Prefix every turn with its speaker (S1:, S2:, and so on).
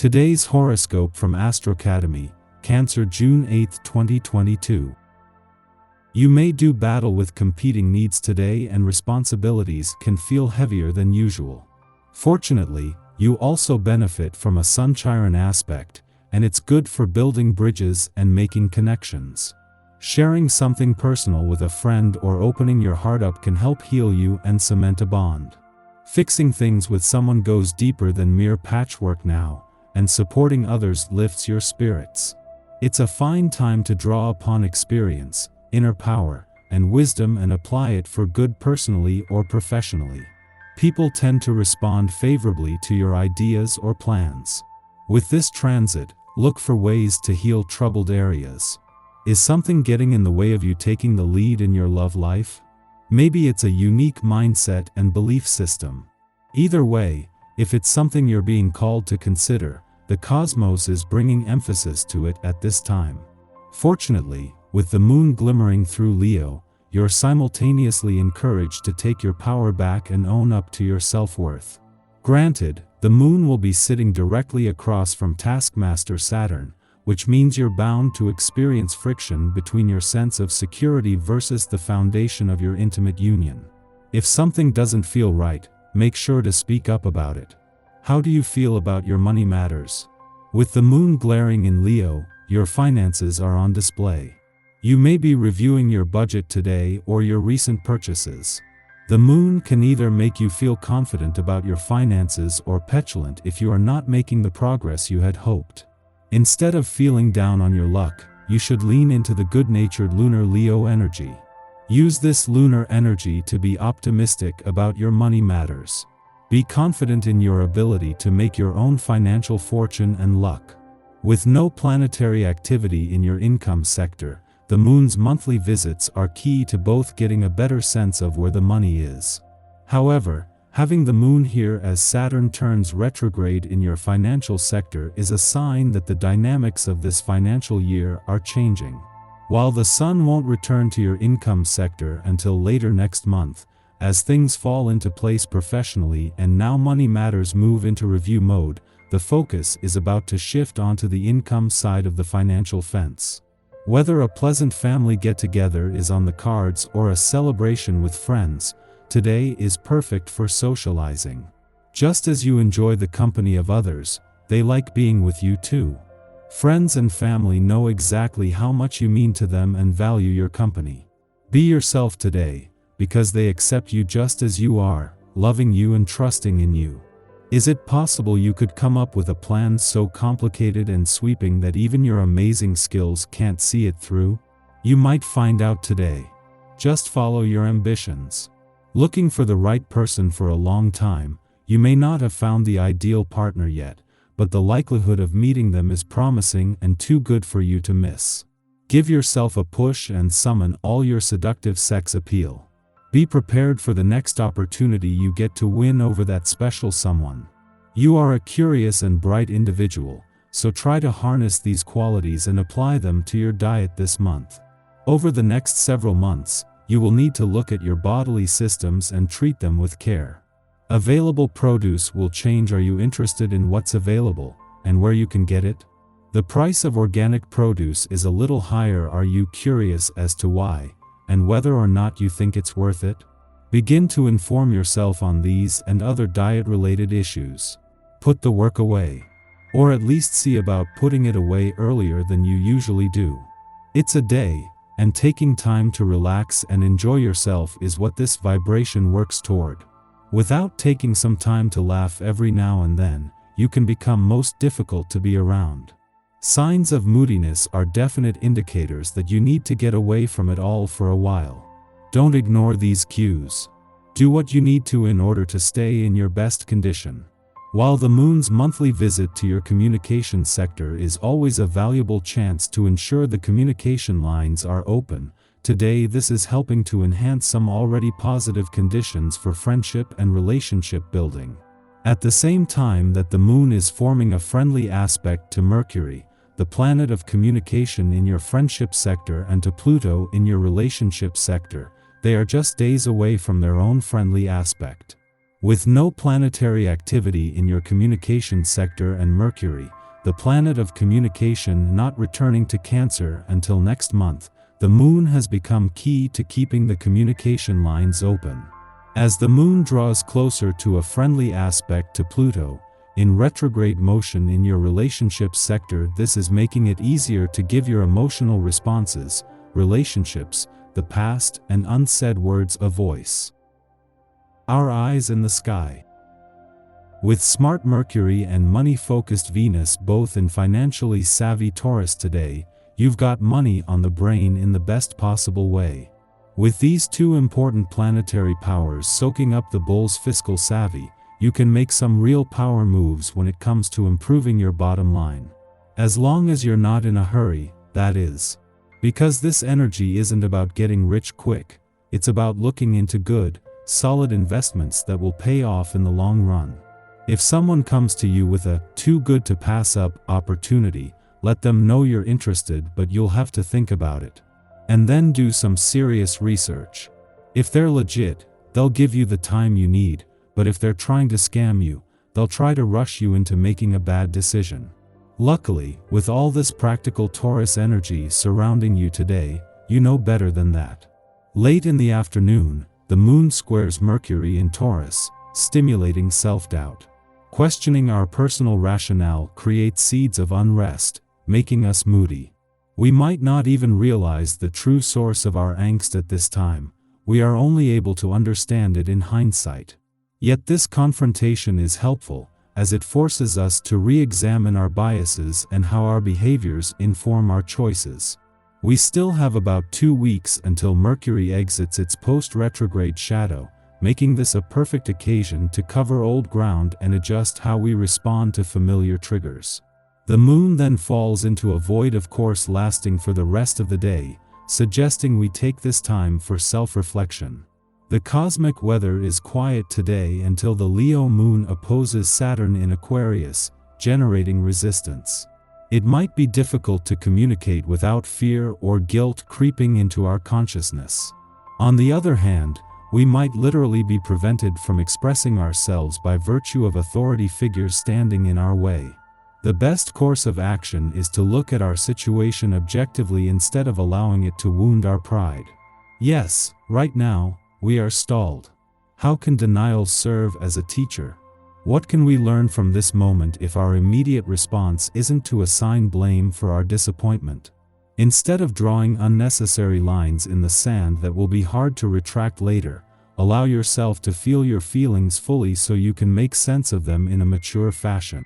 S1: Today's horoscope from Astro Academy, Cancer, June 8, 2022. You may do battle with competing needs today, and responsibilities can feel heavier than usual. Fortunately, you also benefit from a Sun-Chiron aspect, and it's good for building bridges and making connections. Sharing something personal with a friend or opening your heart up can help heal you and cement a bond. Fixing things with someone goes deeper than mere patchwork now, and supporting others lifts your spirits. It's a fine time to draw upon experience, inner power, and wisdom and apply it for good personally or professionally. People tend to respond favorably to your ideas or plans. With this transit, look for ways to heal troubled areas. Is something getting in the way of you taking the lead in your love life? Maybe it's a unique mindset and belief system. Either way, if it's something you're being called to consider, the cosmos is bringing emphasis to it at this time. Fortunately, with the moon glimmering through Leo, you're simultaneously encouraged to take your power back and own up to your self-worth. Granted, the moon will be sitting directly across from taskmaster Saturn, which means you're bound to experience friction between your sense of security versus the foundation of your intimate union. If something doesn't feel right, make sure to speak up about it. How do you feel about your money matters? With the moon glaring in Leo, your finances are on display. You may be reviewing your budget today or your recent purchases. The moon can either make you feel confident about your finances or petulant if you are not making the progress you had hoped. Instead of feeling down on your luck, you should lean into the good-natured lunar Leo energy. Use this lunar energy to be optimistic about your money matters. Be confident in your ability to make your own financial fortune and luck. With no planetary activity in your income sector, the moon's monthly visits are key to both getting a better sense of where the money is. However, having the moon here as Saturn turns retrograde in your financial sector is a sign that the dynamics of this financial year are changing. While the sun won't return to your income sector until later next month, as things fall into place professionally and now money matters move into review mode, the focus is about to shift onto the income side of the financial fence. Whether a pleasant family get-together is on the cards or a celebration with friends, today is perfect for socializing. Just as you enjoy the company of others, they like being with you too. Friends and family know exactly how much you mean to them and value your company. Be yourself today, because they accept you just as you are, loving you and trusting in you. Is it possible you could come up with a plan so complicated and sweeping that even your amazing skills can't see it through? You might find out today. Just follow your ambitions. Looking for the right person for a long time, you may not have found the ideal partner yet, but the likelihood of meeting them is promising and too good for you to miss. Give yourself a push and summon all your seductive sex appeal. Be prepared for the next opportunity you get to win over that special someone. You are a curious and bright individual, so try to harness these qualities and apply them to your diet this month. Over the next several months, you will need to look at your bodily systems and treat them with care. Available produce will change. Are you interested in what's available, and where you can get it? The price of organic produce is a little higher. Are you curious as to why, and whether or not you think it's worth it? Begin to inform yourself on these and other diet-related issues. Put the work away. Or at least see about putting it away earlier than you usually do. It's a day, and taking time to relax and enjoy yourself is what this vibration works toward. Without taking some time to laugh every now and then, you can become most difficult to be around. Signs of moodiness are definite indicators that you need to get away from it all for a while. Don't ignore these cues. Do what you need to in order to stay in your best condition. While the moon's monthly visit to your communication sector is always a valuable chance to ensure the communication lines are open, today this is helping to enhance some already positive conditions for friendship and relationship building. At the same time that the moon is forming a friendly aspect to Mercury, the planet of communication in your friendship sector, and to Pluto in your relationship sector, they are just days away from their own friendly aspect. With no planetary activity in your communication sector and Mercury, the planet of communication, not returning to Cancer until next month, the Moon has become key to keeping the communication lines open. As the Moon draws closer to a friendly aspect to Pluto, in retrograde motion in your relationship sector, this is making it easier to give your emotional responses, relationships, the past, and unsaid words a voice. Our eyes in the sky. With smart Mercury and money-focused Venus both in financially savvy Taurus today, you've got money on the brain in the best possible way. With these two important planetary powers soaking up the bull's fiscal savvy, you can make some real power moves when it comes to improving your bottom line. As long as you're not in a hurry, that is. Because this energy isn't about getting rich quick, it's about looking into good, solid investments that will pay off in the long run. If someone comes to you with a too good to pass up opportunity, let them know you're interested, but you'll have to think about it. And then do some serious research. If they're legit, they'll give you the time you need, but if they're trying to scam you, they'll try to rush you into making a bad decision. Luckily, with all this practical Taurus energy surrounding you today, you know better than that. Late in the afternoon, the Moon squares Mercury in Taurus, stimulating self-doubt. Questioning our personal rationale creates seeds of unrest, making us moody. We might not even realize the true source of our angst at this time. We are only able to understand it in hindsight. Yet this confrontation is helpful, as it forces us to re-examine our biases and how our behaviors inform our choices. We still have about 2 weeks until Mercury exits its post-retrograde shadow, making this a perfect occasion to cover old ground and adjust how we respond to familiar triggers. The Moon then falls into a void of course lasting for the rest of the day, suggesting we take this time for self-reflection. The cosmic weather is quiet today until the Leo Moon opposes Saturn in Aquarius, generating resistance. It might be difficult to communicate without fear or guilt creeping into our consciousness. On the other hand, we might literally be prevented from expressing ourselves by virtue of authority figures standing in our way. The best course of action is to look at our situation objectively instead of allowing it to wound our pride. Yes, right now, we are stalled. How can denial serve as a teacher? What can we learn from this moment if our immediate response isn't to assign blame for our disappointment? Instead of drawing unnecessary lines in the sand that will be hard to retract later, allow yourself to feel your feelings fully so you can make sense of them in a mature fashion.